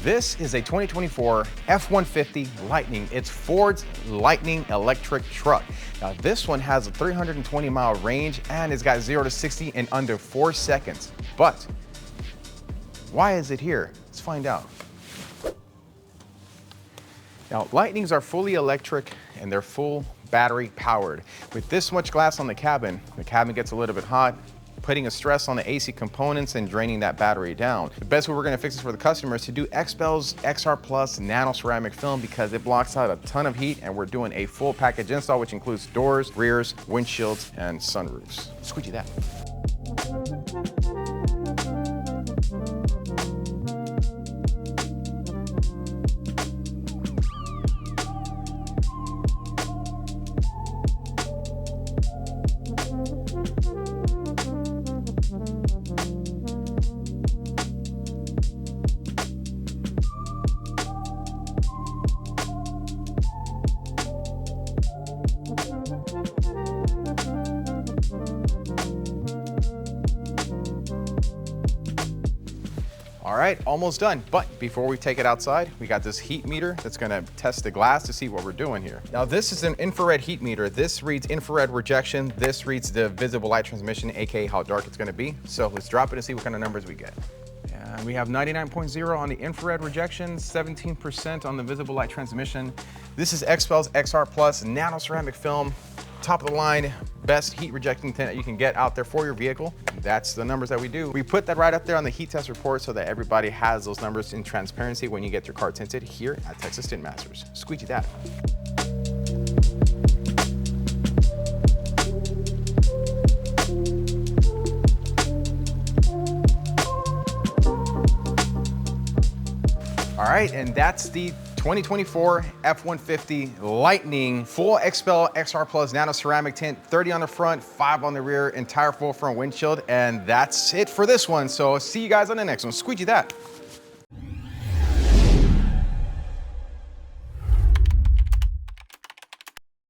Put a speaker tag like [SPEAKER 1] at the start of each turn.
[SPEAKER 1] This is a 2024 F-150 Lightning. It's Ford's Lightning electric truck. Now this one has a 320-mile range and it's got 0 to 60 in under 4 seconds. But why is it here? Let's find out. Now, Lightnings are fully electric and they're full battery powered. With this much glass on the cabin gets a little bit hot, putting a stress on the AC components and draining that battery down. The best way we're gonna fix this for the customer is to do XPEL's XR Plus Nano ceramic film because it blocks out a ton of heat, and we're doing a full package install, which includes doors, rears, windshields, and sunroofs. Squeegee that. All right, almost done. But before we take it outside, we got this heat meter that's gonna test the glass to see what we're doing here. Now this is an infrared heat meter. This reads infrared rejection. This reads the visible light transmission, AKA how dark it's gonna be. So let's drop it and see what kind of numbers we get. And we have 99.0 on the infrared rejection, 17% on the visible light transmission. This is XPEL's XR Plus Nano ceramic film. Top of the line, best heat rejecting tint that you can get out there for your vehicle. That's the numbers that we do. We put that right up there on the heat test report so that everybody has those numbers in transparency when you get your car tinted here at Texas Tint Masters. Squeegee that. All right, and that's the 2024 F-150 Lightning full XPEL XR Plus Nano ceramic tint, 30 on the front, 5 on the rear, entire full front windshield, and that's it for this one. So see you guys on the next one. Squeegee that.